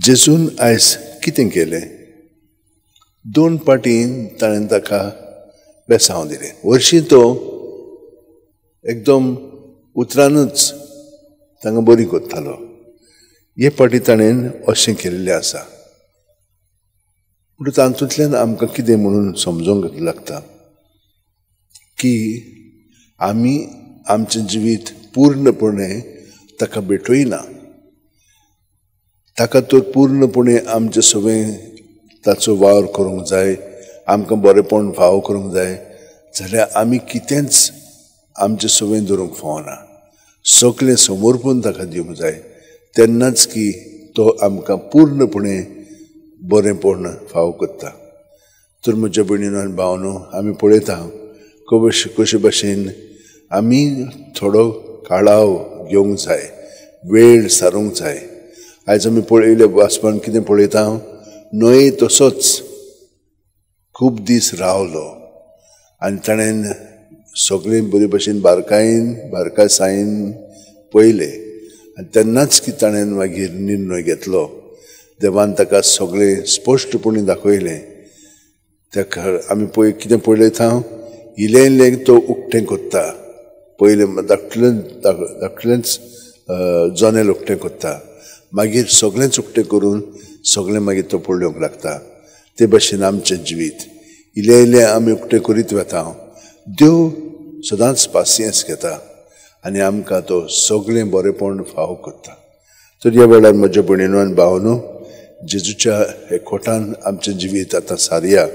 जेजून आयज कितें केलें? दोन पाटी ताणें ताका बेसांव दिलें. वर्शी तो एकदम उतरानूच तांकां बरी कोत्तालो. हे पाटी ताणें अशें केल्लें आसा. पूण तातूंतल्यान आमकां कितें म्हणून समजूंक लागता की आमी आमचें जिवीत पूर्णपणे ताका भेटोयना. ताका तर पूर्णपणे आमचें सगळें ताचो वावर करूंक जाय, आमकां बरेंपण फाव करूंक जाय जाल्यार आमी कितेंच आमचें सगळें धरूंक फावना. सगळें समर्पण ताका दिवंक जाय. तेन्नाच की तो आमकां पूर्णपणे बरेंपण फाव करता. तर म्हज्या भयणीनो आनी भावनो, आमी पळयता कशे भाशेन आमी थोडो काळाव घेवंक जाय, वेळ सारूंक जाय. आयज आमी पळयले वाचपान कितें पळयता, नोये तसोच खूब दीस रावलो आनी ताणें सगळें बरे भाशेन बारकासायेन पळयलें आनी तेन्नाच की ताणें मागीर निर्णय घेतलो. देवान ताका सगळें स्पश्टपणे दाखयलें. ताका आमी कितें पळयता, इल्लें इल्लें तो उक्तें कोत्ता. पयलें धाकटुलेंच जनेल उक्तें कोत्ता, मागीर सगळेंच उक्तें करून सगळें मागीर तो पळोवंक लागता. ते भाशेन आमचें जिवीत इल्लें इल्लें आमी उक्तें करीत वता. देव सदांच पासियेंस घेता आनी आमकां तो सगळें बरेंपण फाव करता. तर ह्या वेळार म्हज्या भयणीनो आनी भावनो, जेजूच्या हे खोटान आमचें जिवीत आतां सारया.